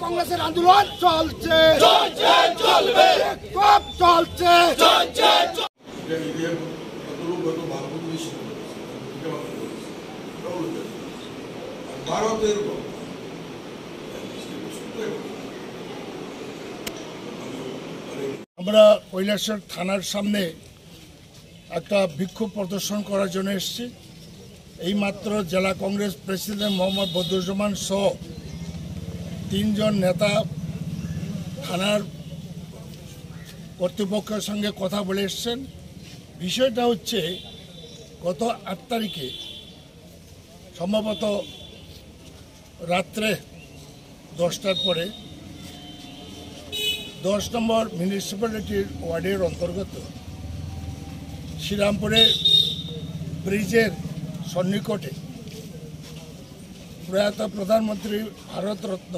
কংগ্রেসের আন্দোলন চলছে আমরা কৈলাসহর থানার সামনে একটা বিক্ষোভ প্রদর্শন করার জন্য এসেছি। এইমাত্র জেলা কংগ্রেস প্রেসিডেন্ট মোহাম্মদ বদরুজ্জামান সহ 3 জন নেতা থানার কর্তৃপক্ষের সঙ্গে কথা বলে এসছেন। বিষয়টা হচ্ছে গত 8 তারিখে সম্ভবত রাত্রে 10টার পরে 10 নম্বর মিউনিসিপ্যালিটির ওয়ার্ডের অন্তর্গত শ্রীরামপুরে ব্রিজের সন্নিকটে প্রয়াত প্রধানমন্ত্রী ভারতরত্ন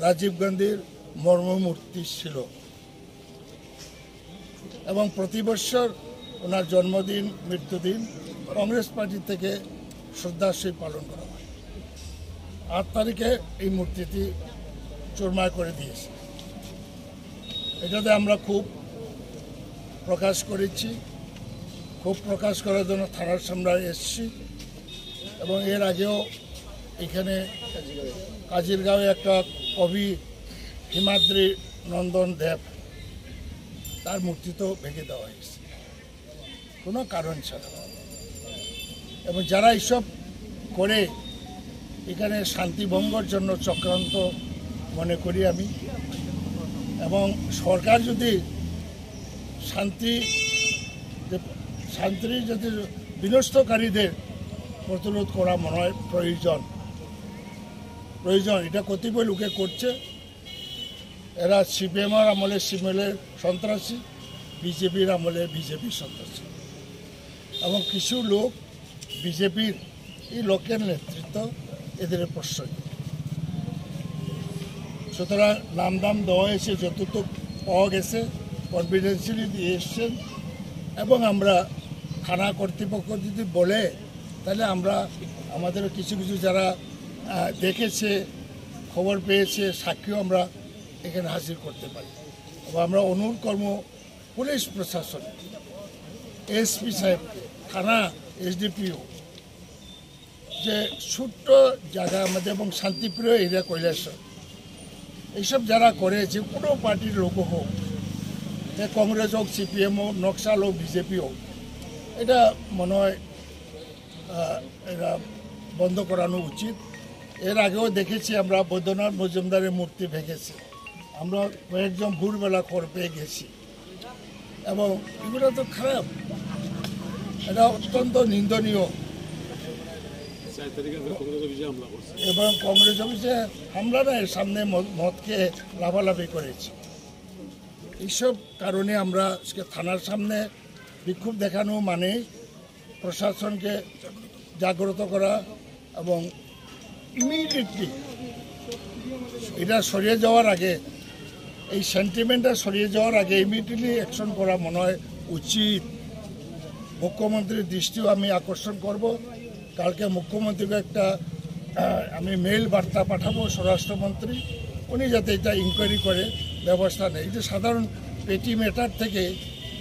রাজীব গান্ধীর মর্মমূর্তি ছিল এবং প্রতি বছর ওনার জন্মদিন মৃত্যুদিন কংগ্রেস পার্টি থেকে শ্রদ্ধাশী পালন করা হয়। 8 তারিখে এই মূর্তিটি চুরমার করে দিয়েছে। এটাতে আমরা খুব প্রকাশ করেছি, খুব প্রকাশ করার জন্য থানার সামনে এসেছি এবং এর আগেও এখানে কাজিরগাঁওয়ে একটা কবি হিমাদ্রি নন্দন দেব তার মূর্তি তো ভেঙে দেওয়া হয়েছে কোনো কারণ ছাড়া। এবং যারা এইসব করে এখানে শান্তিভঙ্গর জন্য চক্রান্ত মনে করি আমি। এবং সরকার যদি শান্তি যদি বিনষ্টকারীদের প্রতিরোধ করা মনে হয় প্রয়োজন। এটা কতিপয় লোকে করছে। এরা সিপিএমের আমলে সিপিএমের সন্ত্রাসী, বিজেপির আমলে বিজেপির সন্ত্রাসী এবং কিছু লোক বিজেপির এই লোকের নেতৃত্ব এদের প্রশ্রয়। সুতরাং নাম দেওয়া হয়েছে, যতটুকু পাওয়া গেছে কনফিডেন্সিয়ালি দিয়ে এসছেন এবং আমরা থানা কর্তৃপক্ষ যদি বলে তাহলে আমরা আমাদের কিছু যারা দেখেছে, খবর পেয়েছে, সাক্ষীও আমরা এখানে হাজির করতে পারি। এবং আমরা অনুরোধ করব পুলিশ প্রশাসন, এসপি সাহেবকে, থানা এসডিপিও, যে ছোট্ট জায়গা আমাদের এবং শান্তিপ্রিয় এরিয়া কৈলাসহর এইসব যারা করেছে কোনো পার্টির লোক হোক, কংগ্রেস হোক, সিপিএম হোক, নকশাল হোক, বিজেপি হোক, এটা মনে হয় এরা বন্ধ করানো উচিত। এর আগেও দেখেছি আমরা বৈদ্যনাথ মজুমদারের মূর্তি ভেঙেছে, আমরা কয়েকজন ভোরবেলা খবর পেয়ে গেছি এবং এগুলো তো খারাপ, এটা অত্যন্ত নিন্দনীয়। এবং কংগ্রেস অফিসে হামলা নয়, সামনে মদকে লাফালাফি করেছে। এইসব কারণে আমরা থানার সামনে বিক্ষোভ দেখানো মানে প্রশাসনকে জাগ্রত করা এবং ইমিডিয়েটলি এটা সরিয়ে যাওয়ার আগে, এই সেন্টিমেন্টটা সরিয়ে যাওয়ার আগে ইমিডিয়েটলি অ্যাকশন করা মনে হয় উচিত। মুখ্যমন্ত্রীর দৃষ্টিও আমি আকর্ষণ করব। কালকে মুখ্যমন্ত্রীকে একটা আমি মেইল বার্তা পাঠাবো স্বরাষ্ট্রমন্ত্রী, উনি যাতে এটা ইনকোয়ারি করে ব্যবস্থা নেয়। এটা সাধারণ পেটি ম্যাটার থেকে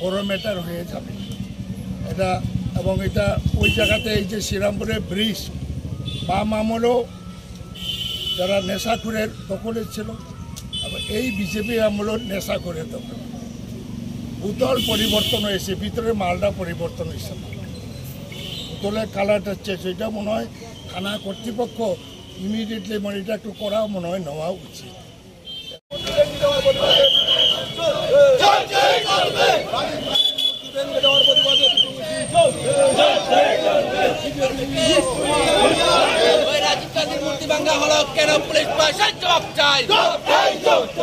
বড় ম্যাটার হয়ে যাবে এটা। এবং এটা ওই জায়গাতে এই যে শ্রীরামপুরের ব্রিজ বাম আমলেও যারা নেশাখোরের দখলে ছিল, এবং এই বিজেপি আমলেও নেশাখোরের দখল। বোতল পরিবর্তন হয়েছে, ভিতরে মালটা পরিবর্তন হয়েছে, বোতলের কালারটা চেঞ্জ। এটা মনে হয় থানা কর্তৃপক্ষ ইমিডিয়েটলি মানে এটা একটু করা মনে হয় নেওয়া উচিত। রাজীব গান্ধীর মূর্তি ভাঙা হলো কেন? পুলিশ প্রশাসন জবাব চাই।